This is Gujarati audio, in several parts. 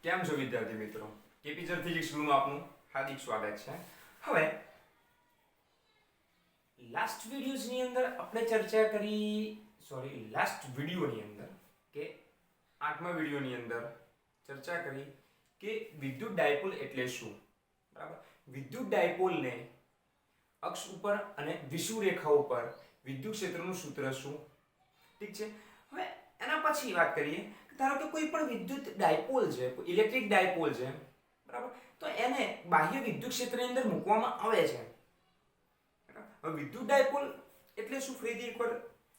કેમ છો વિદ્યાર્થી મિત્રો? કેપીજર ફિઝિક્સ સ્કૂલમાં આપનું હાર્દિક સ્વાગત છે. હવે લાસ્ટ વિડિયોઝની અંદર આપણે ચર્ચા કરી લાસ્ટ વિડિયોની અંદર કે 8મા વિડિયોની અંદર ચર્ચા કરી કે વિદ્યુત ડાયપોલ એટલે શું. બરાબર, વિદ્યુત ડાયપોલને અક્ષ ઉપર અને વિષુવ રેખા ઉપર વિદ્યુત ક્ષેત્રનું સૂત્ર શું. ઠીક છે. હવે એના પછી વાત કરીએ, ધારો કે કોઈ પણ વિદ્યુત ડાયપોલ છે, કોઈ ઇલેક્ટ્રિક ડાયપોલ છે, બરાબર, તો એને બાહ્ય વિદ્યુત ક્ષેત્રની અંદર મૂકવામાં આવે છે. હવે વિદ્યુત ડાયપોલ એટલે શું, ફરીથી એકવાર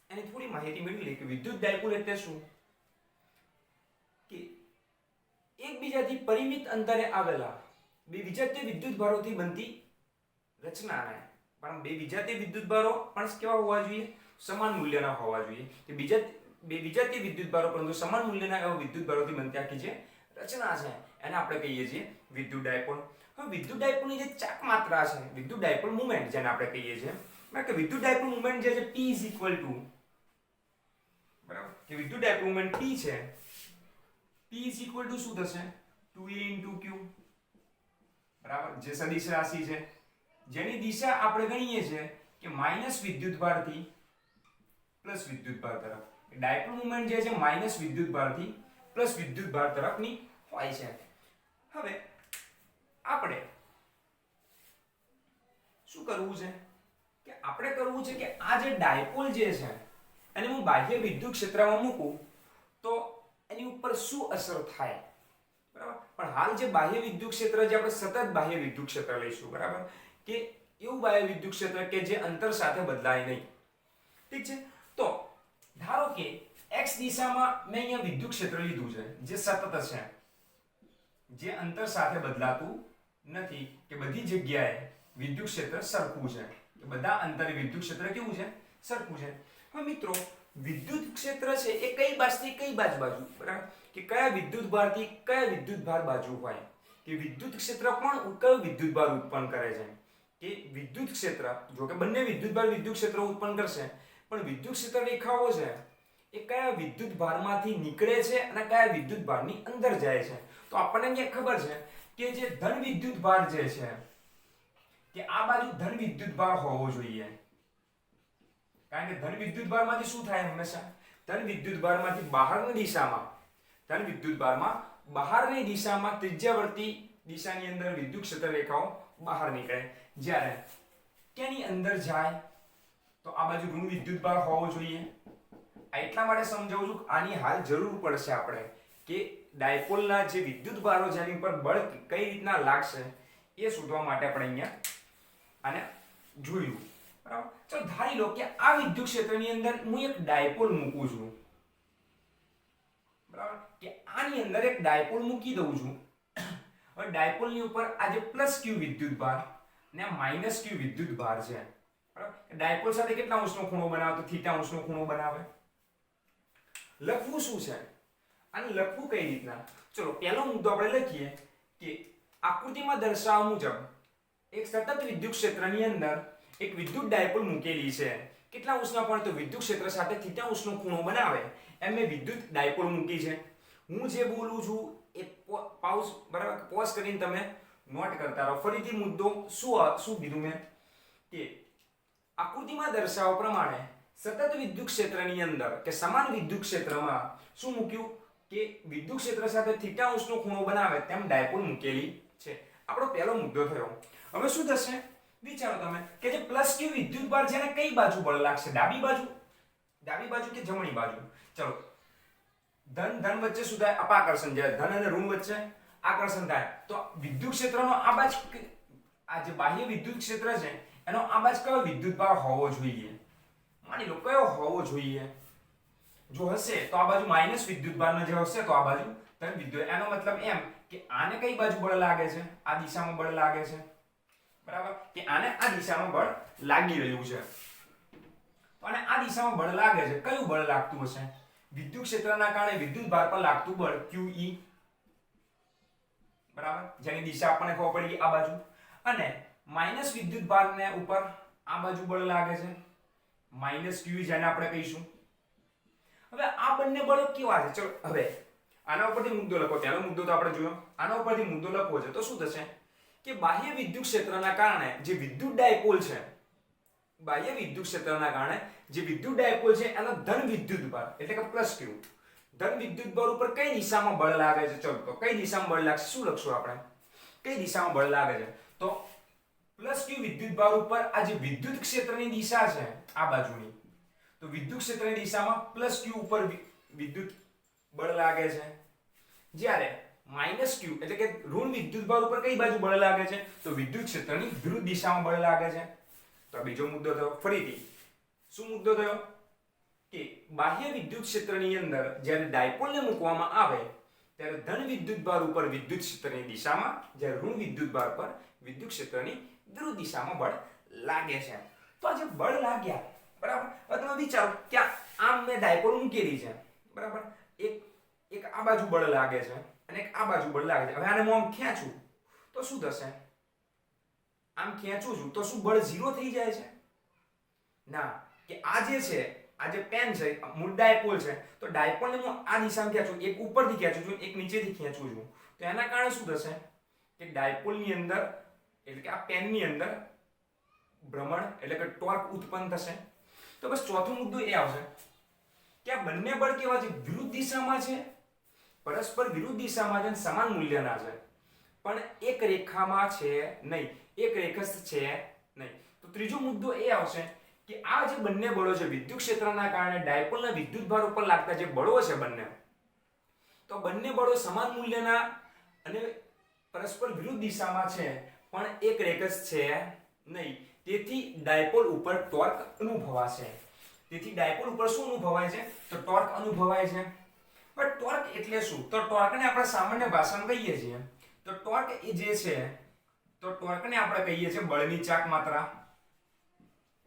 એની થોડી માહિતી મેળવી લઈએ કે વિદ્યુત ડાયપોલ એટલે શું. કે એકબીજાથી પરિમિત અંતરે આવેલા બે વિજાતીય વિદ્યુત ભારોથી બનતી રચનાને, પણ બે વિજાતીય વિદ્યુત ભારો પણ કેવા હોવા જોઈએ? સમાન મૂલ્યના હોવા જોઈએ. કે બે વિજાતીય વિદ્યુત ભારો પરંતુ સમાન મૂલ્યના એવા વિદ્યુત ભારોથી બનતી આખી જે રચના છે એને આપણે કહીએ છીએ વિદ્યુત ડાયપોલ. હવે વિદ્યુત ડાયપોલની જે ચાક માત્રા છે, વિદ્યુત ડાયપોલ મોમેન્ટ જેને આપણે કહીએ છીએ, કે વિદ્યુત ડાયપોલ મોમેન્ટ જે છે P ઇઝ ઇક્વલ ટુ, બરાબર, કે વિદ્યુત ડાયપોલ મોમેન્ટ P છે, P ઇઝ ઇક્વલ ટુ શું થશે? 2a * q, બરાબર, જે સદિશ રાશિ છે જેની દિશા આપણે ગણીએ છીએ કે માઈનસ વિદ્યુત ભારથી પ્લસ વિદ્યુત ભાર તરફ. ડાયપોલ મોમેન્ટ જે છે માઈનસ વિદ્યુત ભારથી પ્લસ વિદ્યુત ભાર તરફની હોય છે. હવે આપણે શું કરવું છે કે આપણે કરવું છે કે આ જે ડાયપોલ જે છે એને હું બાહ્ય વિદ્યુત ક્ષેત્રમાં મૂકું તો એની ઉપર શું અસર થાય. બરાબર, પણ હાલ જે બાહ્ય વિદ્યુત ક્ષેત્ર જે આપણે સતત બાહ્ય વિદ્યુત ક્ષેત્ર લઈશું, બરાબર, કે એવું બાહ્ય વિદ્યુત ક્ષેત્ર કે જે અંતર સાથે બદલાય નહીં. ઠીક છે. તો ધારો કે x દિશામાં મેં અહીંયા વિદ્યુત ક્ષેત્ર લીધું છે જે સતત છે, જે અંતર સાથે બદલાતું નથી, કે બધી જગ્યાએ વિદ્યુત ક્ષેત્ર સરખું છે, કે બધા અંતરે વિદ્યુત ક્ષેત્ર કેવું છે? સરખું છે. હવે મિત્રો વિદ્યુત ક્ષેત્ર છે એ કઈ બાજુથી કઈ બાજુ, બરાબર, કે કયા વિદ્યુત ભારથી કયા વિદ્યુત ભાર બાજુ હોય, કે વિદ્યુત ક્ષેત્ર પણ કયો વિદ્યુત ભાર ઉત્પન્ન કરે છે. કે વિદ્યુત ક્ષેત્ર, જો કે બંને વિદ્યુત ભાર વિદ્યુત ક્ષેત્ર ઉત્પન્ન કરશે, પણ વિદ્યુત ક્ષેત્ર રેખાઓ છે એ કયા વિદ્યુત ભારમાંથી નીકળે છે અને કયા વિદ્યુત ભારની અંદર જાય છે. તો આપણને અહીંયા ખબર છે કે જે ધન વિદ્યુત ભાર જે છે કે આ બાજુ ધન વિદ્યુત ભાર હોવો જોઈએ, કારણ કે ધન વિદ્યુત ભારમાંથી શું થાય? હંમેશા ધન વિદ્યુત ભારમાંથી બહારની દિશામાં, ધન વિદ્યુત ભારમાં બહારની દિશામાં ત્રિજ્યાવર્તી દિશાની અંદર વિદ્યુત ક્ષેત્ર રેખાઓ બહાર નીકળે. જ્યારે કેની અંદર જાય તો આ બાજુ ઋણ વિદ્યુત ભાર હોવો જોઈએ. એટલા માટે સમજાવું છું, આની હાલ જરૂર પડશે આપણે કે ડાયપોલના જે વિદ્યુત ભારો જેની ઉપર બળ કઈ રીતના લાગશે એ શોધવા માટે આપણે અહીંયા આને જોયું. બરાબર, ચાલો ધારી લો કે આ વિદ્યુત ક્ષેત્રની અંદર હું એક ડાયપોલ મૂકું છું, બરાબર, કે આની અંદર એક ડાયપોલ મૂકી દઉં છું. હવે ડાયપોલની ઉપર આ જે +q વિદ્યુત ભાર ને -q વિદ્યુત ભાર છે, બરાબર, ડાયપોલ સાથે કેટલા અંશનો ખૂણો બનાવે? તો θ અંશનો ખૂણો બનાવે. લખવું શું છે? આને લખવું કઈ રીતના? ચલો પહેલો મુદ્દો આપણે લખીએ કે આકૃતિમાં દર્શાવ્યા મુજબ એક સતત વિદ્યુત ક્ષેત્રની અંદર એક વિદ્યુત ડાયપોલ મૂકેલી છે. કેટલા અંશના પણ? તો વિદ્યુત ક્ષેત્ર સાથે θ અંશનો ખૂણો બનાવે એમ મેં વિદ્યુત ડાયપોલ મૂકી છે. હું જે બોલું છું એ પાઉઝ, બરાબર, પોઝ કરીને તમે નોટ કરતા રહો. ફરીથી મુદ્દો શું કીધું મેં કે આકૃતિમાં દર્શાવ્યા પ્રમાણે સતત વિદ્યુત ક્ષેત્રની અંદર કે સમાન વિદ્યુત ક્ષેત્રમાં શું મૂક્યું કે વિદ્યુત ક્ષેત્ર સાથે θ અંશનો ખૂણો બનાવે તેમ ડાયપોલ મૂકેલી છે. આપણો પહેલો મુદ્દો થયો. હવે શું થશે વિચારો તમે કે જે +q વિદ્યુત ભાર છે ને કઈ બાજુ બળ લાગશે? ડાબી બાજુ કે જમણી બાજુ? ચલો ધન વચ્ચે શું થાય? અપાકર્ષણ જાય. ધન અને ઋણ વચ્ચે આકર્ષણ થાય. તો વિદ્યુત ક્ષેત્રનો આ બાજુ, આ જે બાહ્ય વિદ્યુત ક્ષેત્ર છે એનો આ બાજુ કયો વિદ્યુત ભાર હોવો જોઈએ? માની લો કયો હોવો જોઈએ? જો હશે તો આ બાજુ માઈનસ વિદ્યુત ભારનો જે હશે તો આ બાજુ ધન વિદ્યુત. એનો મતલબ એમ કે આને કઈ બાજુ બળ લાગે છે? આ દિશામાં બળ લાગે છે, બરાબર, કે આને આ દિશામાં બળ લાગી રહ્યું છે. તો આને આ દિશામાં બળ લાગે છે. કયું બળ લાગતું હશે? વિદ્યુત ક્ષેત્રના કારણે વિદ્યુત ભાર પર લાગતું બળ QE, બરાબર, જેની દિશા આપણને ખબર પડી આ બાજુ. અને માઈનસ વિદ્યુત ભારને ઉપર આ બાજુ બળ લાગે છે -QE, જેને આપણે કહીશું. હવે આ બંને બળો કેવા છે? ચલો હવે આના ઉપરથી મુદ્દો લખો, તેનો મુદ્દો તો આપણે જોયો, આના ઉપરથી મુદ્દો લખવો છે તો શું થશે કે બાહ્ય વિદ્યુત ક્ષેત્રના કારણે જે વિદ્યુત ડાયપોલ છે, બાહ્ય વિદ્યુત ક્ષેત્રના કારણે જે વિદ્યુત ડાયપોલ છે એનો ધન વિદ્યુત ભાર એટલે કે પ્લસ q, ધન વિદ્યુત ભાર ઉપર કઈ દિશામાં બળ લાગે છે? ચલો તો કઈ દિશામાં બળ લાગશે, શું લખશું આપણે, કઈ દિશામાં બળ લાગે છે? તો પ્લસ q વિદ્યુત ભાર ઉપર આ જે વિદ્યુત ક્ષેત્રની દિશા છે આ બાજુની, તો વિદ્યુત ક્ષેત્રની દિશામાં પ્લસ q ઉપર વિદ્યુત બળ લાગે છે, જ્યારે માઈનસ q એટલે કે ઋણ વિદ્યુત ભાર ઉપર કઈ બાજુ બળ લાગે છે? તો વિદ્યુત ક્ષેત્રની વિરુદ્ધ દિશામાં બળ લાગે છે. તો બીજો મુદ્દો થયો, ફરીથી શું મુદ્દો થયો કે બાહ્ય વિદ્યુત ક્ષેત્રની અંદર જ્યારે ડાયપોલને મૂકવામાં આવે ત્યારે ધન વિદ્યુત ભાર ઉપર વિદ્યુત ક્ષેત્રની દિશામાં, જ્યારે ઋણ વિદ્યુત ભાર પર વિદ્યુત ક્ષેત્રની વિરુદ્ધ દિશામાં બળ લાગે છે. તો આ જે બળ લાગ્યા, બરાબર, હવે તમે વિચારો કે આમ મેં ડાયપોલ મૂકેલી છે, બરાબર, એક આ બાજુ બળ લાગે છે અને એક આ બાજુ બળ લાગે છે. હવે આને હું આમ ખેંચું તો શું થશે? આમ ખેંચું છું તો શું બળ 0 થઈ જાય છે? ના, કે આ જે છે, આ જે પેન છે મૂળ ડાયપોલ છે, તો ડાયપોલને હું આ દિશામાં ખેંચું, એક ઉપરથી ખેંચું છું, એક નીચેથી ખેંચું છું, તો એના કારણે શું થશે કે ડાયપોલની અંદર એટલે કે આ પેનની અંદર ભ્રમણ એટલે કે ટોર્ક ઉત્પન્ન થશે. તો બસ ચોથો મુદ્દો એ આવશે કે આ બંને બળ કેવા છે? વિરુદ્ધ દિશામાં છે, પરસ્પર વિરુદ્ધ દિશામાં છે, સમાન મૂલ્યના છે, પણ એક રેખામાં છે નહીં, એક રેખસ્થ છે નહીં. તો ત્રીજો મુદ્દો એ આવશે કે આ જે બંને બળો છે વિદ્યુત ક્ષેત્રના કારણે ડાયપોલના વિદ્યુત ભાર ઉપર લાગતા જે બળો છે બંને, તો બંને બળો સમાન મૂલ્યના અને પરસ્પર વિરુદ્ધ દિશામાં છે, પણ એક રેખસ્થ છે નહીં. તેથી ડાયપોલ ઉપર ટોર્ક અનુભવાશે. તેથી ડાયપોલ ઉપર શું અનુભવાય છે? તો ટોર્ક અનુભવાય છે. પણ ટોર્ક એટલે શું? તો ટોર્કને આપણે સામાન્ય ભાષામાં કહીએ છીએ તો ટોર્ક એ જે છે, તો ટોર્કને આપણે કહીએ છીએ બળની ચાક માત્રા.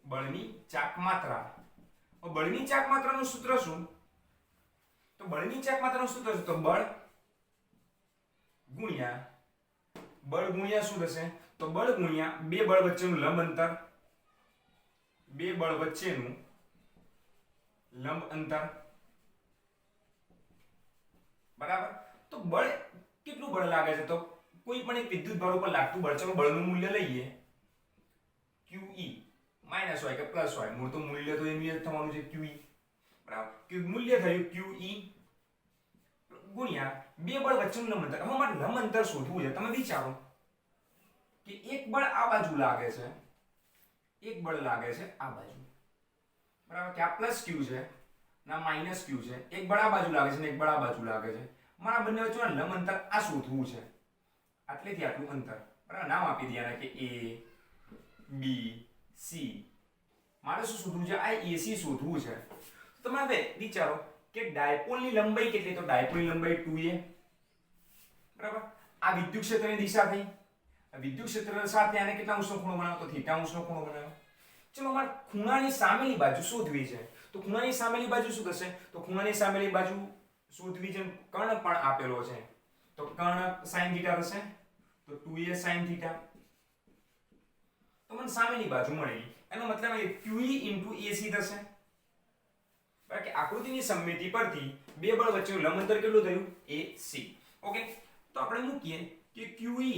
બળની ચાક માત્રા. બળની ચાક માત્રાનું સૂત્ર શું? તો બળની ચાક માત્રાનું સૂત્ર શું? તો બળ ગુણ્યા શું થશે? તો બળ ગુણ્યા બે બળ વચ્ચેનું લંબ અંતર, બે બળ વચ્ચેનું લંબ અંતર, બરાબર. તો બળ કેટલું બળ લાગે છે? તો કોઈ પણ એક વિદ્યુત ભાર ઉપર લાગતું બળ, ચલો બળનું મૂલ્ય લઈએ QE માઈનસ હોય કે પ્લસ હોય, મૂળ તો મૂલ્ય તો એનું જ થવાનું છે QE, બરાબર. કે મૂલ્ય થયું QE ગુણ્યા બે બળ વચ્ચેનું લંબ અંતર. હવે મારે લંબ અંતર શોધવું છે. તમે વિચારો કે એક બળ આ બાજુ લાગે છે, એક બળ લાગે છે આ બાજુ, બરાબર, કે આ પ્લસ Q છે ના માઈનસ Q છે. એક બળ આ બાજુ લાગે છે ને એક બળ આ બાજુ લાગે છે. મારા બંને વચ્ચેનું લંબ અંતર આ શોધવું છે, આટલેથી આટલું અંતર, બરાબર. નામ આપી દીધા કે A B C. મારે શું શોધવું છે? આ AC શોધવું છે. તો તમે હવે વિચારો કે ડાયપોલની લંબાઈ કેટલી? તો ડાયપોલની લંબાઈ 2a, બરાબર. આ વિદ્યુત ક્ષેત્રની દિશા થઈ, વિદ્યુત ક્ષેત્ર સાથે આને કેટલા અંશનો ખૂણો બનાવ્યો? તો θ અંશનો ખૂણો બનાવ્યો. ચલો મારે ખૂણાની સામેની બાજુ શોધવી છે. તો ખૂણાની સામેની બાજુ શું થશે? તો ખૂણાની સામેની બાજુ શોધવી છે, કર્ણ પણ આપેલો છે, તો કર્ણ sin θ થશે, તો 2a sin θ. તો મને સામેની બાજુ મળી, એનો મતલબ એ QE AC થશે. બરાબર, કે આકૃતિની સમમિતિ પરથી બે બળ વચ્ચેનું લંબ અંતર કેટલું થયું? AC. ઓકે, તો આપણે મૂકીએ કે QE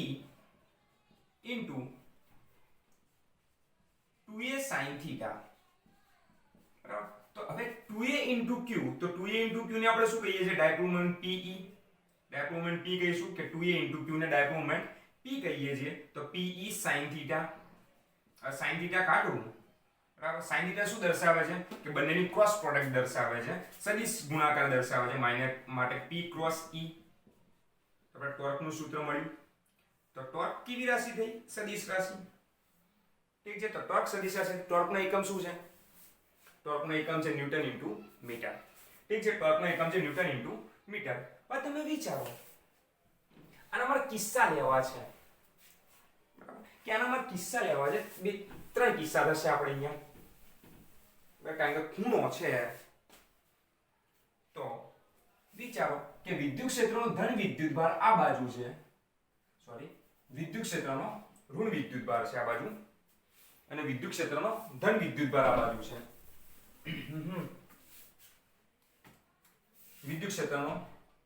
2a sin θ, બરાબર. તો હવે 2a q, તો 2a q ને આપણે શું કહીએ છીએ? Dipole moment PE. Dipole moment P કહીશું કે 2a q ને ડાયપોલ મોમેન્ટ P કહીએ છીએ, તો PE sin θ. હવે sin θ કાઢું, બરાબર. sin θ શું દર્શાવે છે? કે બંનેની ક્રોસ પ્રોડક્ટ દર્શાવે છે, સદિશ ગુણાકાર દર્શાવે છે, માઇનસ માટે P ક્રોસ E. તો આપણે ટોર્કનું સૂત્ર મળ્યું. તો ટોર્ક કેવી રાશિ થઈ? સદિશ રાશિ. ઠીક છે. તો ટોર્ક સદિશ રાશિ. ટોર્કનો એકમ શું છે? ટોર્કનો એકમ છે ન્યૂટન ઇન્ટુ મીટર. ઠીક છે. ટોર્કનો એકમ છે ન્યૂટન ઇન્ટુ મીટર. હવે તમે વિચારો આના મારે કિસ્સા લેવા છે, બરાબર, કે આના મારે કિસ્સા લેવા છે. ત્રણ કિસ્સા થશે આપણે અહીંયા, કારણ કે ખૂણો છે. તો વિચારો કે વિદ્યુત ક્ષેત્રનો ધન વિદ્યુત ભાર આ બાજુ છે, સોરી, વિદ્યુત ક્ષેત્રનો ઋણ વિદ્યુત ભાર છે આ બાજુ, અને વિદ્યુત ક્ષેત્રનો ધન વિદ્યુત ભાર આ બાજુ છે. વિદ્યુત ક્ષેત્રનો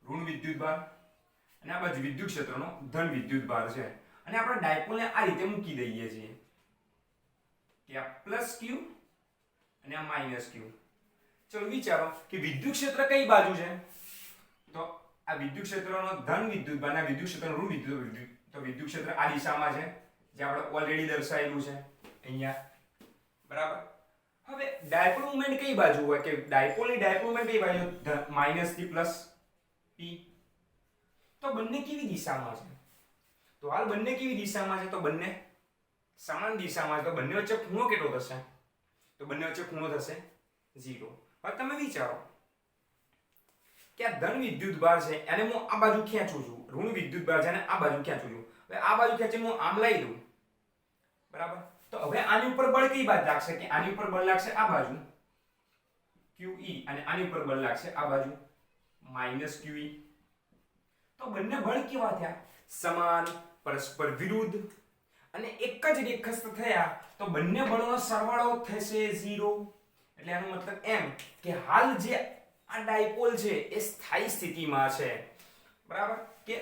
ઋણ વિદ્યુતભાર અને આ બાજુ વિદ્યુત ક્ષેત્રનો ધન વિદ્યુતભાર છે અને આપણે ડાયપોલને આ રીતે મૂકી દઈએ છીએ કે આ પ્લસ ક્યુ અને આ માઈનસ ક્યુ. ચલો વિચારો કે વિદ્યુત ક્ષેત્ર કઈ બાજુ છે, તો આ વિદ્યુત ક્ષેત્રનો ધન વિદ્યુતભાર અને વિદ્યુત ક્ષેત્રનો ઋણ વિદ્યુત, તો વિદ્યુત ક્ષેત્ર આ દિશામાં છે જે આપણે ઓલરેડી દર્શાવેલું છે અહીંયા, બરાબર. હવે ડાયપોલ મોમેન્ટ કઈ બાજુ હોય, કે ડાયપોલની ડાયપોલ મોમેન્ટ કઈ બાજુ, માઈનસ થી પ્લસ p. તો બંને કેવી દિશામાં છે, તો હાલ બંને કેવી દિશામાં છે, તો બંને સમાન દિશામાં છે. તો બંને વચ્ચે ખૂણો કેટલો થશે, તો બંને વચ્ચે ખૂણો થશે 0. હવે તમે વિચારો કે આ ધન વિદ્યુતભાર છે એને હું આ બાજુ ખેંચું છું, ઋણ વિદ્યુતભાર છે એને આ બાજુ ખેંચું છું. હવે આ બાજુ ખેંચીને હું આમ લઈ લઉં, બરાબર. તો હવે આની ઉપર બળ કઈ બાજુ લાગશે, કે આની ઉપર બળ લાગશે આ બાજુ QE અને આની ઉપર બળ લાગશે આ બાજુ માઈનસ QE. તો બંને બળ કેવા થયા, સમાન, પરસ્પર વિરુદ્ધ અને એક જ રેખસ્થ થયા. તો બંને બળોનો સરવાળો થશે 0. એટલે આનો મતલબ એમ કે હાલ જે આ ડાયપોલ છે એ સ્થાયી સ્થિતિમાં છે, બરાબર. કે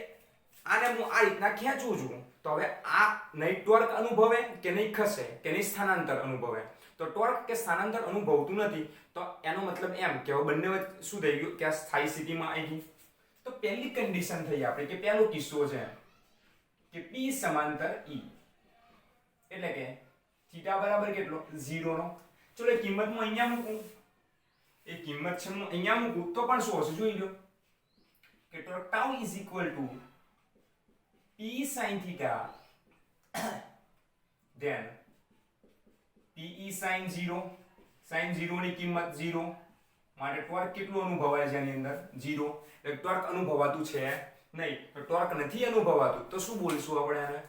આને હું આ રીતના ખેંચું છું તો હવે આ નહીં ટોર્ક અનુભવે કે નહીં ખસે કે નહીં સ્થાનાંતર અનુભવે. તો ટોર્ક કે સ્થાનાંતર અનુભવતું નથી, તો એનો મતલબ એમ કે હવે બંને શું થઈ ગયું કે આ સ્થાયી સ્થિતિમાં આવી ગઈ. તો પહેલી કન્ડિશન થઈ આપણે કે પહેલો કિસ્સો છે કે P સમાંતર E, એટલે કે થીટા બરાબર કેટલો 0 નો. ચલો એ કિંમત હું અહીંયા મૂકું, એ કિંમત છે હું અહીંયા મૂકું તો પણ શું હશે જોઈ લો કે torque tau is equal to P sin theta then PE sin 0. sin 0 ની કિંમત 0 માટે ટોર્ક કેટલું અનુભવાય છે એની અંદર 0. એટલે ટોર્ક અનુભવાતું છે નહીં. તો ટોર્ક નથી અનુભવાતું તો શું બોલશું આપણે આને,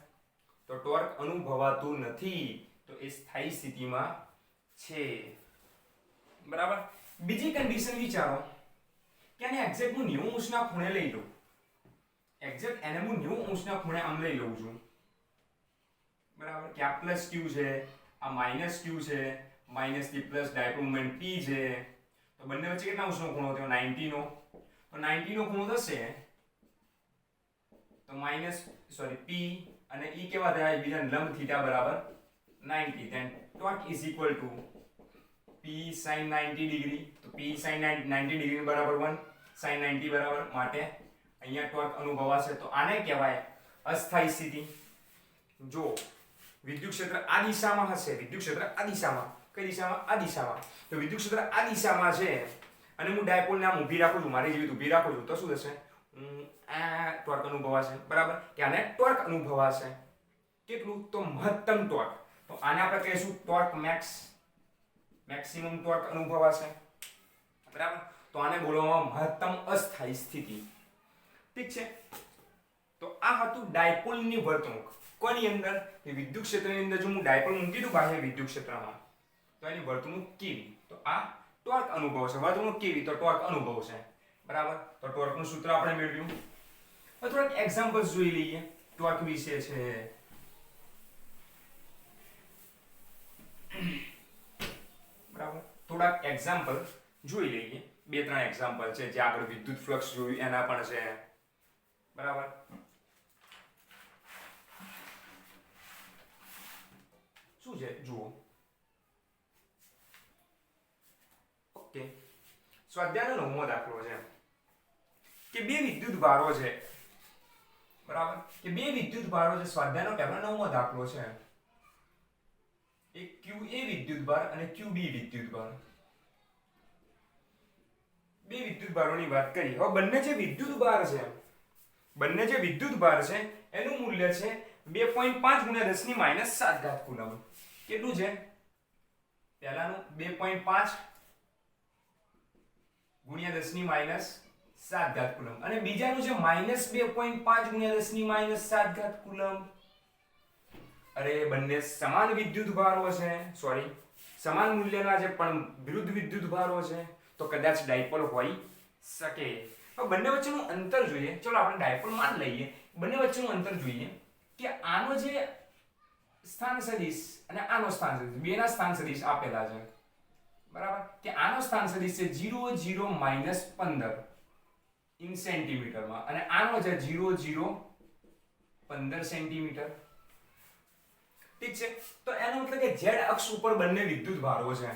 તો ટોર્ક અનુભવાતું નથી તો એ સ્થાયી સ્થિતિમાં છે, બરાબર. બીજી કન્ડિશન વિચારો કે આને એક્ઝેક્ટ હું 90 અંશના ખૂણે લઈ લઉં, એક્ઝેક્ટ એને હું 90 અંશના ખૂણે આમ લઈ લઉં છું, બરાબર. કે આ પ્લસ q છે, આ માઈનસ q છે, માઈનસ થી પ્લસ ડાયપોલ મોમેન્ટ p છે. તો બંને વચ્ચે કેટલા અંશનો ખૂણો થયો 90 નો. તો 90 નો ખૂણો થશે તો p અને e કેવા થયા એકબીજાને લંબ થીટા બરાબર 90. then torque is equal to p sin 90 degree. તો p sin 90 ડિગ્રી બરાબર 1, sin 90 બરાબર, માટે અહીંયા ટોર્ક અનુભવાશે. તો આને કહેવાય અસ્થાયી સ્થિતિ. જો વિદ્યુત ક્ષેત્ર આ દિશામાં હશે, વિદ્યુત ક્ષેત્ર આ દિશામાં, કઈ દિશામાં, આ દિશામાં. તો વિદ્યુત ક્ષેત્ર આ દિશામાં છે અને હું ડાયપોલને આમ ઊભી રાખું છું, મારી જેવી ઊભી રાખું છું, તો શું થશે, આ ટોર્ક અનુભવાશે, બરાબર. કે આને ટોર્ક અનુભવાશે કેટલું, તો મહત્તમ ટોર્ક. તો આને આપણે કહીશું ટોર્ક મેક્સ, મેક્સિમમ ટોર્ક અનુભવાશે, બરાબર. તો આને બોલવામાં મહત્તમ અસ્થાયી સ્થિતિ. ઠીક છે. તો આ હતું ડાયપોલની વર્તણૂક. કોની અંદર, કે વિદ્યુત ક્ષેત્રની અંદર જો હું ડાયપોલ મૂકી દઉં બાહ્ય વિદ્યુત ક્ષેત્રમાં તો એની વર્તણૂક કેવી, તો આ ટોર્ક અનુભવ છે. વર્તણૂક કેવી, તો ટોર્ક અનુભવ છે, બરાબર. તો ટોર્કનું સૂત્ર આપણે મેળવ્યું. હવે થોડાક એક્ઝામ્પલ્સ જોઈ લઈએ ટોર્ક વિશે છે, બરાબર. થોડાક એક્ઝામ્પલ જોઈ લઈએ, 2-3 એક્ઝામ્પલ છે જે આપણે વિદ્યુત ફ્લક્સ જોયું એના પણ છે, બરાબર. શું છે જુઓ. ઓકે, સ્વાધ્યાયનો 9મો દાખલો છે કે બે વિદ્યુત ભારો છે, બરાબર. કે બે વિદ્યુત ભારો છે. સ્વાધ્યાયનો પહેલો 9મો દાખલો છે. એક QA વિદ્યુતભાર અને QB વિદ્યુતભાર. બે વિદ્યુતભારોની વાત કરી. હવે બંને જે વિદ્યુતભાર છે, બંને જે વિદ્યુતભાર છે એનું મૂલ્ય છે 2.5 × 10⁻⁷ કુલમ. કેટલું છે, પહેલાનું 2.5 × 10⁻⁷ કુલમ અને બીજાનું છે -2.5 × 10⁻⁷ કુલમ. અરે બંને સમાન વિદ્યુતભારો છે, સોરી સમાન મૂલ્યના છે પણ વિરુદ્ધ વિદ્યુતભારો છે, તો કદાચ ડાયપોલ હોઈ શકે. હવે બંને વચ્ચેનું અંતર જોઈએ. ચલો આપણે ડાયપોલ માન લઈએ. બંને વચ્ચેનું અંતર જોઈએ કે આનો જે સ્થાન સદિશ અને આનો સ્થાન સદિશ, બેના સ્થાન સદિશ આપેલા છે, બરાબર. કે આનો સ્થાન સદિશ છે 0 0 -15, ઇન સેન્ટીમીટરમાં અને આનો છે 0 0 15 સેન્ટીમીટર. ઠીક છે, તો એનો મતલબ કે z અક્ષ ઉપર બંને વિદ્યુત ભારો છે.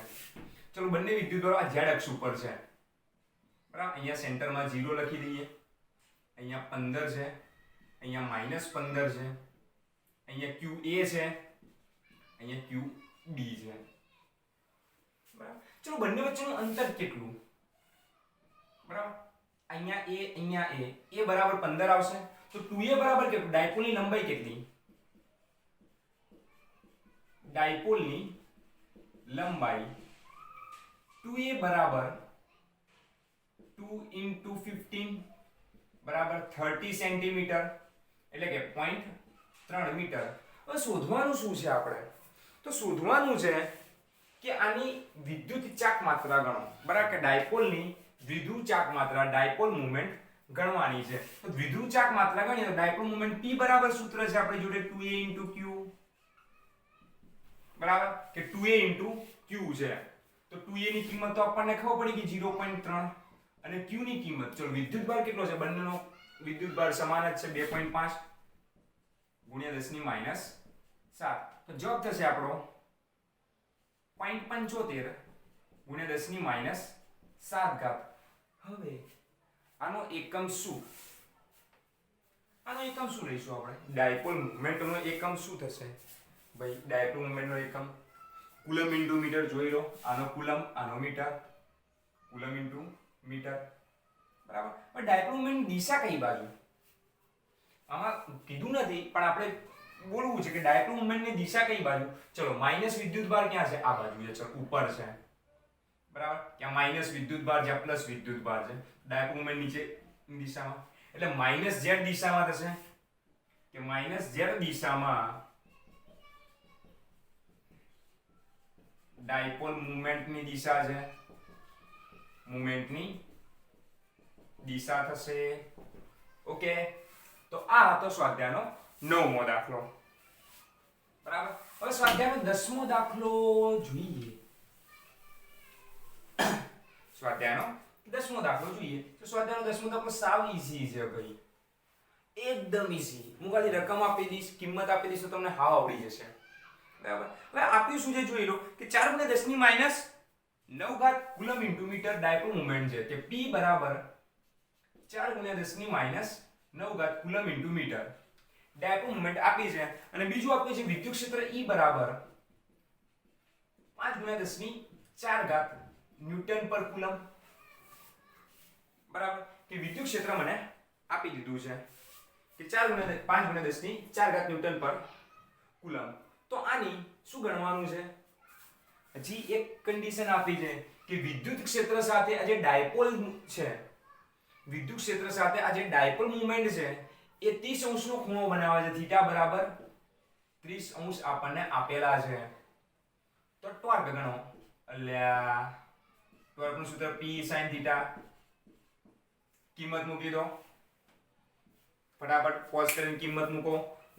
ચલો બંને વિદ્યુત ભારો આ z અક્ષ ઉપર છે. બરાબર, અહીંયા સેન્ટરમાં 0 લખી દઈએ, અહીંયા 15 છે, અહીંયા -15 છે, અહીંયા QA છે, અહીંયા QB છે. બરાબર, ચલો બંને વચ્ચેનું અંતર કેટલું? બરાબર, અહીંયા A બરાબર 15 આવશે, તો 2A બરાબર કેટલું? ડાયપોલની લંબાઈ કેટલી? ડાયપોલની લંબાઈ 2A બરાબર 2 * 15 બરાબર 30 સેન્ટીમીટર, એટલે કે 0.3 મીટર. હવે શોધવાનું શું છે આપણે? તો શોધવાનું છે કે આની વિદ્યુત ચાક માત્રા ગણો. બરાબર, કે ડાયપોલની દ્વિધ્રુવ ચાક માત્રા, ડાયપોલ મોમેન્ટ ગણવાની છે. તો દ્વિધ્રુવ ચાક માત્રા ગણીએ તો ડાયપોલ મોમેન્ટ P બરાબર સૂત્ર છે આપણી જોડે 2A * Q. બરાબર, કે 2A * Q છે. તો 2A ની કિંમત તો આપણને ખબર પડી કે 0.3 અને Q ની કિંમત, ચલો વિદ્યુતભાર કેટલો છે? બંનેનો વિદ્યુતભાર સમાન જ છે, 2.5 ગુણ્યા 10 ની -7. તો જવાબ થશે આપણો 0.75 ગુણ્યા 10 ની -7 ઘાત. હવે આનો એકમ શું? આનો એકમ શું લઈશું આપણે? ડાયપોલ મોમેન્ટનો એકમ શું થશે ભાઈ? ડાયપોલ મોમેન્ટનો એકમ કુલમ * મીટર. જોઈ લો, આનો કુલમ, આનો મીટર, કુલમ * મીટર. બરાબર, પણ ડાયપોલ મોમેન્ટ દિશા કઈ બાજુ? આમાં કીધું નથી, પણ આપણે બોલવું છે કે ડાયપોલ મોમેન્ટની દિશા કઈ બાજુ? ચલો માઈનસ વિદ્યુતભાર ક્યાં છે? આ બાજુ છે, ચલો ઉપર છે. બરાબર, ત્યાં માઈનસ વિદ્યુતભાર, જ્યાં પ્લસ વિદ્યુતભાર છે. ડાયપોલ મોમેન્ટ નીચે દિશામાં, એટલે -z દિશામાં થશે, કે -z દિશામાં ડાયપોલ મોમેન્ટની દિશા છે, મોમેન્ટની દિશા થશે. ઓકે, તો આ હતો સ્વાધ્યાયનો 9મો દાખલો. બરાબર, હવે સ્વાધ્યાયનો 10મો દાખલો જોઈએ. સ્વાધ્યાયનો 10મો દાખલો જોઈએ. તો સ્વાધ્યાયનો 10મો દાખલો સાવ ઈઝી છે ભાઈ, એકદમ ઈઝી. હું ખાલી રકમ આપી દઈશ, કિંમત આપી દઈશ તો તમને હાવ આવડી જશે. બરાબર, હવે આપ્યું શું છે જોઈ લો, કે 4 * 10 ની -9 ઘાત કુલમ * મીટર ડાયપોલ મોમેન્ટ છે, કે P બરાબર 4 * 10 ની -9 ઘાત કુલમ * મીટર ડાયપોલ મોમેન્ટ આપી છે. અને બીજું આપ્યું છે વિદ્યુત ક્ષેત્ર E બરાબર 5 * 10 ની 4 ઘાત ન્યૂટન પર કુલમ. બરાબર, કે વિદ્યુત ક્ષેત્ર મને આપી દીધું છે કે 5 * 10 ની 4 ઘાત ન્યૂટન પર કુલમ. તો આની શું ગણવાનું છે? હજી એક કન્ડિશન આપી છે કે વિદ્યુત ક્ષેત્ર સાથે આ જે ડાયપોલ છે, વિદ્યુત ક્ષેત્ર સાથે આ જે ડાયપોલ મોમેન્ટ છે એ 30° નો ખૂણો બનાવે છે. થીટા બરાબર 30° આપણને આપેલા છે. તો ટોર્ક ગણો. અલ્યા, ટોર્કનું સૂત્ર P sin θ. કિંમત મૂકી દો, ફટાફટ પોઝ કરીને કિંમત મૂકો,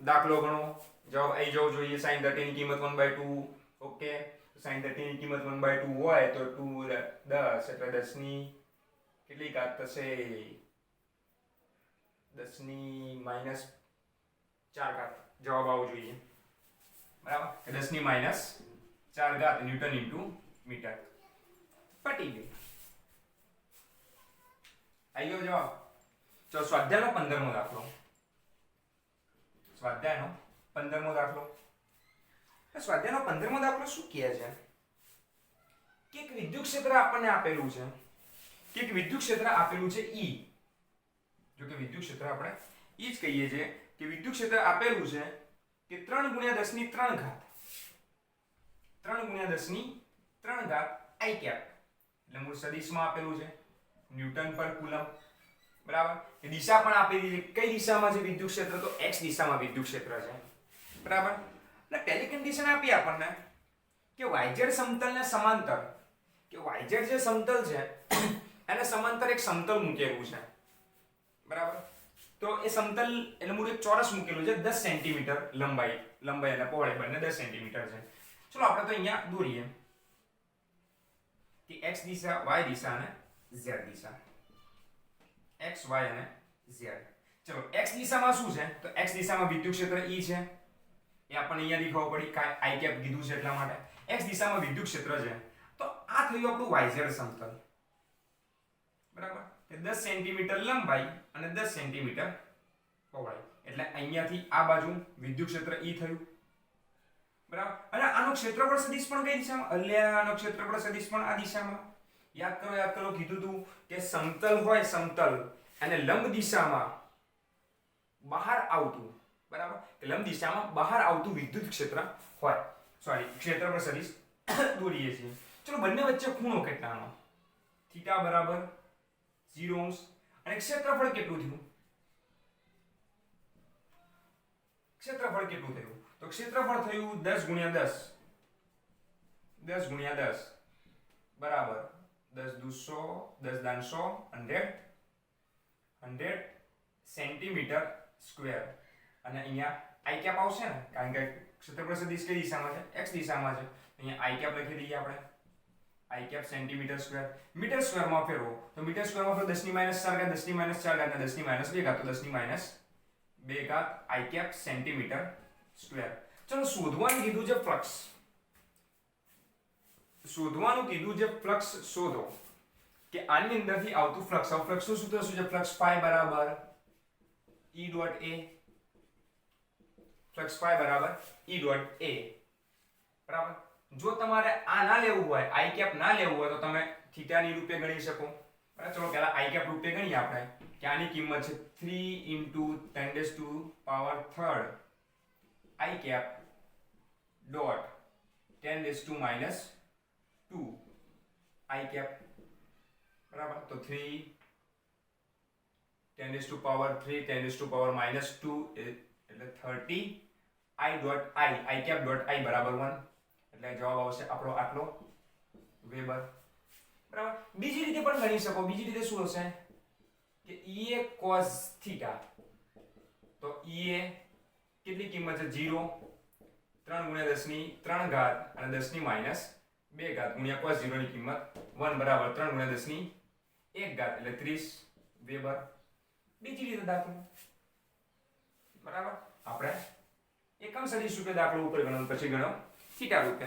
દાખલો ગણો. જવાબ આવી જવો જોઈએ. sin 30 ની કિંમત 1/2. ઓકે, sin 30 ની કિંમત 1/2 હોય તો 2 10 એટલે 10 ની કેટલી ઘાત થશે? 10 ની -4 ઘાત જવાબ આવવો જોઈએ. બરાબર, 10 ની -4 ઘાત ન્યૂટન * મીટર. પટી ગઈ. આવી ગયો જવાબ. ચલો સ્વાધ્યાયનો 15મો દાખલો. સ્વાધ્યાયનો 15મો દાખલો. સ્વાધ્યાયનો 15મો દાખલો શું કહે છે? કે એક વિદ્યુત ક્ષેત્ર આપણને આપેલું છે, કે એક વિદ્યુત ક્ષેત્ર આપેલું છે E. જો કે વિદ્યુત ક્ષેત્ર આપણે E જ કહીએ છીએ, કે વિદ્યુત ક્ષેત્ર આપેલું છે કે 3 * 10 ની 3 ઘાત 3 * 10 ની 3 ઘાત I cap, એટલે મૂળ સદિશમાં આપેલું છે ન્યૂટન પર કુલમ. બરાબર, એ દિશા પણ આપી દીધી. કઈ દિશામાં છે વિદ્યુત ક્ષેત્ર? તો x દિશામાં વિદ્યુત ક્ષેત્ર છે. બરાબર, એટલે પહેલી કન્ડિશન આપી આપણને કે yz સમતલને સમાંતર, કે yz જે સમતલ છે એને સમાંતર એક સમતલ મૂકેલું છે. બરાબર, તો એ સમતલ એટલે મૂળ એક ચોરસ મૂકેલું છે 10 સેન્ટીમીટર લંબાઈ અને પહોળાઈ બંને 10 સેન્ટીમીટર છે. ચલો આપણે તો અહીંયા દોરીએ કે x દિશા, y દિશા અને z દિશા. x y અને z. ચલો x દિશામાં શું છે? તો x દિશામાં વિદ્યુત ક્ષેત્ર E છે. એ આપણને અહીંયાથી ખબર પડી કે i કેપ કીધું છે એટલા માટે. x દિશામાં વિદ્યુત ક્ષેત્ર છે. તો આ થયું આપણું yz સમતલ. બરાબર? કે 10 સેન્ટીમીટર લંબાઈ અને 10 સેન્ટીમીટર પહોળાઈ. એટલે અહીંયાથી આ બાજુ વિદ્યુત ક્ષેત્ર E થયું. બરાબર? અને આનો ક્ષેત્રફળ સદિશ પણ કઈ દિશામાં? અલ્યા આનો ક્ષેત્રફળ સદિશ પણ આ દિશામાં. યાદ કરો કીધું તું કે સમતલ હોય સમતલ અને લંબ દિશામાં બહાર આવતું, બરાબર? કે લંબ દિશામાં બહાર આવતું વિદ્યુત ક્ષેત્ર હોય. સોરી, ક્ષેત્રફળ સદિશ દોરીએ છીએ. ચલો બંને વચ્ચે ખૂણો કેટલાનો? થીટા બરાબર 0 અંશ. અને ક્ષેત્રફળ કેટલું થયું? ક્ષેત્રફળ કેટલું થયું? તો ક્ષેત્રફળ થયું 10 ગુણ્યા 10. 10 ગુણ્યા 10 બરાબર 10 દુ 100, 10 દાન 100, 100 સેન્ટીમીટર સ્ક્વેર. અને અહીંયા i કેપ આવશે ને, કારણ કે ક્ષેત્રફળ સદિશ કઈ દિશામાં છે? x દિશામાં છે. અહીંયા i કેપ લખી દઈએ આપણે. i cap centimetre square. Metre સ્ક્વેરમાં ફેરવો તો મીટર સ્ક્વેરમાં ફેરવો 10 ની -4 ઘાત, 10 ની -4 ઘાત અને 10 ની -2 ઘાત. તો 10 ની -2 ઘાત i કેપ સેન્ટીમીટર સ્ક્વેર. ચલો શોધવાનું કીધું છે ફ્લક્સ. શોધવાનું કીધું છે ફ્લક્સ શોધો કે આની અંદરથી આવતું ફ્લક્સ. આ ફ્લક્સ નું સૂત્ર શું છે? ફ્લક્સ phi બરાબર E dot A. Flux phi બરાબર E ડોટ A. બરાબર? જો તમારે આ ના લેવું હોય, i કેપ ના લેવું હોય તો તમે થીટા ની રૂપે ગણી શકો. બરાબર? ચલો પહેલા i કેપ રૂપે ગણીએ આપણે કે આની કિંમત છે 3 × 10⁻³ i cap dot 10⁻² i cap. બરાબર? તો 3 10⁻³ 10⁻² એટલે 30 i dot i cap dot i બરાબર 1. એટલે જવાબ આવશે આપણો આટલો વેબર. બરાબર? બીજી રીતે પણ ગણી શકો. બીજી રીતે શું હશે કે Ea cos થીટા. તો Ea કેટલી કિંમત છે? 0. 3 ગુણ્યા 10 ની 3 ઘાત અને 10 ની -2 ઘાત ગુણ્યા cos 0 ની કિંમત 1 બરાબર 3 ગુણ્યા 10 ની 1 ઘાત એટલે 30 વેબર. બીજી રીતે દાખલો. બરાબર? આપણે એકમ સદિશ રૂપે દાખલો ઉપર ગણો, પછી ગણો થીટા રૂપે.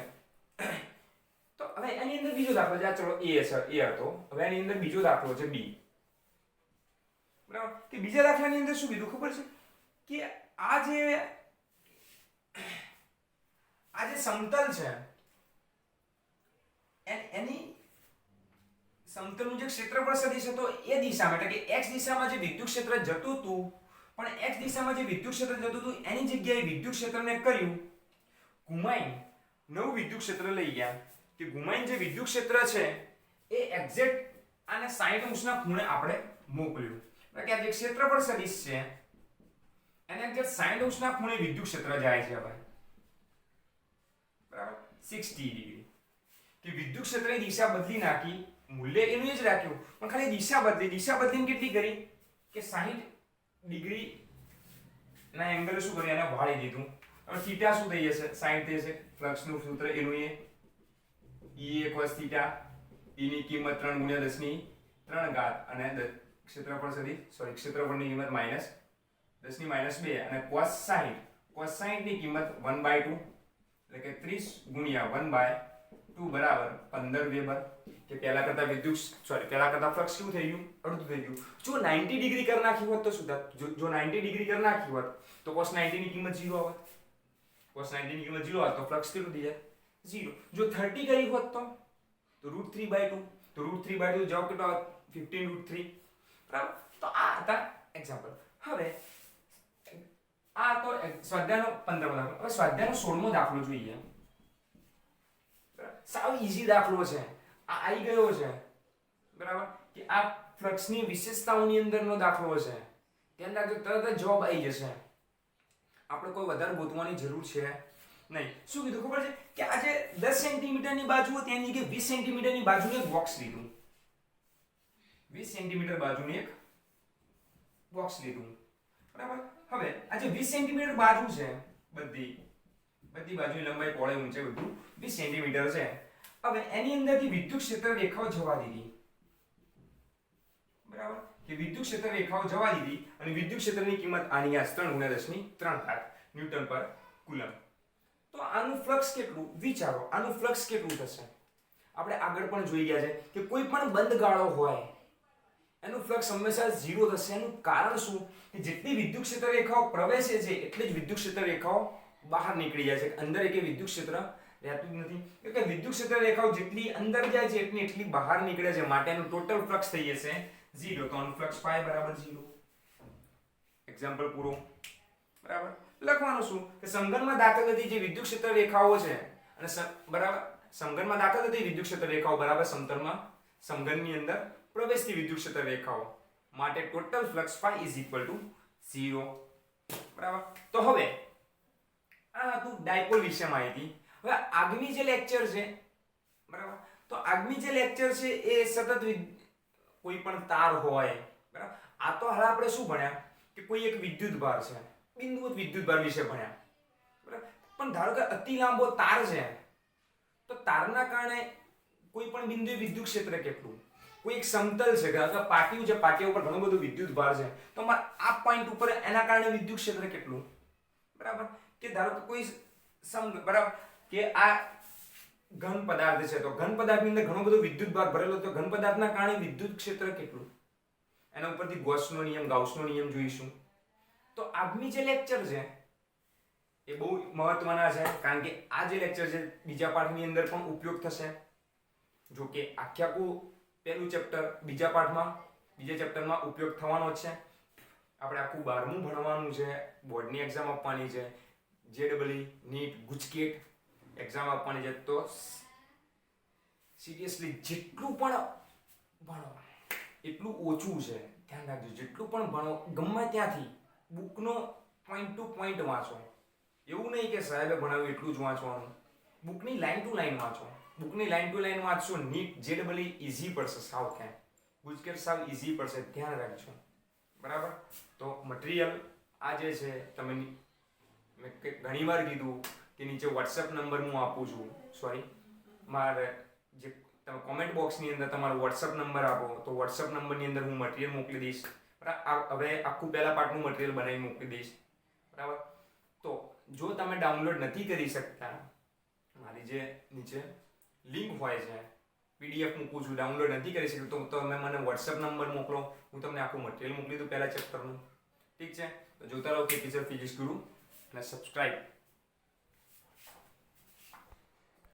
તો હવે એની અંદર બીજો દાખલો છે. ચલો A હતો. હવે એની અંદર બીજો દાખલો છે B. બરાબર? કે બીજા દાખલાની અંદર શું કીધું ખબર છે? કે આ જે સમતલ છે એની સમતલનું જે ક્ષેત્રફળ સદિશ હતો એ દિશામાં, એટલે કે x દિશામાં જે વિદ્યુત ક્ષેત્ર જતું હતું, પણ x દિશામાં જે વિદ્યુત ક્ષેત્ર જતું હતું એની જગ્યાએ વિદ્યુત ક્ષેત્રને કર્યું ઘુમાઈને નવું વિદ્યુત ક્ષેત્ર લઈ ગયા. કે ઘુમાઈને જે વિદ્યુત ક્ષેત્ર છે એ એક્ઝેક્ટ આને 60 અંશના ખૂણે આપણે મોકલ્યું. એટલે કે આ જે ક્ષેત્રફળ સદિશ છે એને એક્ઝેક્ટ 60 અંશના ખૂણે વિદ્યુત ક્ષેત્ર જાય છે. હવે બરાબર 60 ડિગ્રી. કે વિદ્યુત ક્ષેત્રની દિશા બદલી નાખી, મૂલ્ય એનું જ રાખ્યું પણ ખાલી દિશા બદલી. દિશા બદલીને કેટલી કરી કે 60 ડિગ્રી ના એંગલ શું કરી એને વાળી દીધું. હવે થીટા શું થઈ જશે? 60 થઈ જશે. ફ્લક્સ નું સૂત્ર એનું E cos થીટા. E ની કિંમત 3 ગુણ્યા 10 ની 3 ઘાત અને ક્ષેત્રફળ ક્ષેત્રફળની કિંમત -10 ની -2 અને cos 60 ની કિંમત 1/2 એટલે કે 30 ગુણ્યા 1/2 બરાબર 15 વેબર. કે પહેલા કરતા પહેલા કરતા ફ્લક્સ કેવું થઈ ગયું? અડધું થઈ ગયું. જો 90 ડિગ્રી કરી નાખી હોત તો શું થાત? જો 90 ડિગ્રી કરી નાખી હોત તો cos 90 ની કિંમત 0 આવત. cos 90 ની કિંમત 0 આવત તો ફ્લક્સ કેટલું થઈ જાય? 0. જો 30 કરી હોત તો √3/2. તો √3/2 જવાબ કેટલો આવત? 15√3. બરાબર? તો આ હતા એક્ઝામ્પલ. હવે આ તો સ્વાધ્યાયનો 15મો દાખલો. હવે સ્વાધ્યાયનો 16મો દાખલો જોઈએ. સાવ ઈઝી દાખલો છે. આ આવી ગયો છે. બરાબર? કે આ ફ્લક્સની વિશેષતાઓની અંદરનો દાખલો છે. ધ્યાન રાખજો, તરત જ જવાબ આવી જશે. આપણે કોઈ વધારે ગોતવાની જરૂર છે નહીં. શું કીધું ખબર છે? કે આ જે 10 સેન્ટીમીટરની બાજુ હતી એની જગ્યાએ 20 સેન્ટીમીટરની બાજુનું એક બોક્સ લીધું. 20 સેન્ટીમીટર બાજુનું એક બોક્સ લીધું. બરાબર? હવે આ જે 20 સેન્ટીમીટર બાજુ છે, બધી બાજુની લંબાઈ પહોળાઈ ઊંચાઈ બધું 20 સેન્ટીમીટર છે. હવે એની અંદરથી વિદ્યુત ક્ષેત્ર રેખાઓ જવા દીધી. બરાબર? કે વિદ્યુત ક્ષેત્ર રેખાઓ જવા દીધી અને વિદ્યુત ક્ષેત્રની કિંમત આની આ 3 × 10⁻³ ન્યૂટન પર કુલમ. તો આનું ફ્લક્સ કેટલું વિચારો, આનું ફ્લક્સ કેટલું થશે? આપણે આગળ પણ જોઈ ગયા છે કે કોઈ પણ બંધ ગાળો હોય એનું ફ્લક્સ હંમેશા 0 થશે. એનું કારણ શું? કે જેટલી વિદ્યુત ક્ષેત્ર રેખાઓ પ્રવેશે છે એટલી જ વિદ્યુત ક્ષેત્ર રેખાઓ બહાર નીકળી જાય છે. અંદર એક વિદ્યુત ક્ષેત્ર રહેતું જ નથી. એટલે વિદ્યુત ક્ષેત્ર રેખાઓ જેટલી અંદર જાય છે એટલી બહાર નીકળે છે. માટે એનું ટોટલ ફ્લક્સ થઈ જશે 0. તો આનું ફ્લક્સ phi બરાબર 0. એક્ઝામ્પલ પૂરો. બરાબર. લખવાનું શું કે સમઘનમાં દાખલ થતી જે વિદ્યુત ક્ષેત્ર રેખાઓ છે અને બરાબર સમઘનમાં દાખલ થતી વિદ્યુત ક્ષેત્ર રેખાઓ બરાબર સમઘનની અંદર પ્રવેશતી વિદ્યુત ક્ષેત્ર રેખાઓ માટે ટોટલ ફ્લક્સ phi 0. બરાબર. તો હવે આ હતું ડાયપોલ વિશે માહિતી. હવે આગમી જે લેક્ચર છે બરાબર, તો આગમી જે લેક્ચર છે એ સતત કોઈ પણ તાર હોય બરાબર. આ તો હાલ આપણે શું ભણ્યા કે કોઈ એક વિદ્યુત ભાર છે, બિંદુવત વિદ્યુત ભાર વિશે ભણ્યા બરાબર. પણ ધારો કે અતિ લાંબો તાર છે તો તારના કારણે કોઈ પણ બિંદુએ વિદ્યુત ક્ષેત્ર કેટલું? કોઈ એક સમતલ છે કે પાટિયું છે, પાટિયા ઉપર ઘણું બધું વિદ્યુત ભાર છે તો આ પોઈન્ટ ઉપર એના કારણે વિદ્યુત ક્ષેત્ર કેટલું? બરાબર. કે ધારો કે કોઈ બરાબર કે આ ઘન પદાર્થ છે તો ઘન પદાર્થની અંદર ઘણો બધો વિદ્યુત ભાર ભરેલો, તો ઘન પદાર્થના કારણે વિદ્યુત ક્ષેત્ર કેટલું? એના ઉપરથી ગૌસનો નિયમ, ગાઉસનો નિયમ જોઈશું. તો આગમી જે લેક્ચર છે એ બહુ મહત્વના છે કારણ કે આ જે લેક્ચર છે બીજા પાઠની અંદર પણ ઉપયોગ થશે. જો કે આખું પહેલું ચેપ્ટર બીજા ચેપ્ટરમાં ઉપયોગ થવાનો જ છે. આપણે આખું 12મું ભણવાનું છે, બોર્ડની એક્ઝામ આપવાની છે, JEE નીટ ગુજકેટ એક્ઝામ આપવાની છે. તો સિરિયસલી જેટલું પણ ભણો એટલું ઓછું છે. ધ્યાન રાખજો, જેટલું પણ ભણો ગમે ત્યાંથી બુકનો પોઈન્ટ ટુ પોઈન્ટ વાંચો. એવું નહીં કે સાહેબે ભણાવ્યું એટલું જ વાંચવાનું. બુકની લાઈન ટુ લાઈન વાંચો. બુકની લાઈન ટુ લાઈન વાંચશો નીટ JEE ઈઝી પડશે. સાવ ક્યાં ગુજકેટ સાવ ઈઝી પડશે. ધ્યાન રાખજો. બરાબર. તો મટીરિયલ આ જે છે તમે મેં ઘણીવાર કીધું કે નીચે વોટ્સએપ નંબર હું આપું છું. સોરી, મારે જે તમે કોમેન્ટ બોક્સની અંદર તમારો વોટ્સએપ નંબર આપો તો વોટ્સએપ નંબરની અંદર હું મટીરિયલ મોકલી દઈશ. હવે આખું પહેલા પાર્ટનું મટીરિયલ બનાવી મોકલી દઈશ. બરાબર. તો જો તમે ડાઉનલોડ નથી કરી શકતા, મારી જે નીચે લિંક હોય છે PDF મૂકું છું, ડાઉનલોડ નથી કરી શકતો તો તમે મને વોટ્સએપ નંબર મોકલો, હું તમને આખું મટીરિયલ મોકલી દઉં પહેલા ચેપ્ટરનું. ઠીક છે. તો જોતા રહો કે ટીચર ફિઝિક્સ ગુરુ અને સબસ્ક્રાઇબ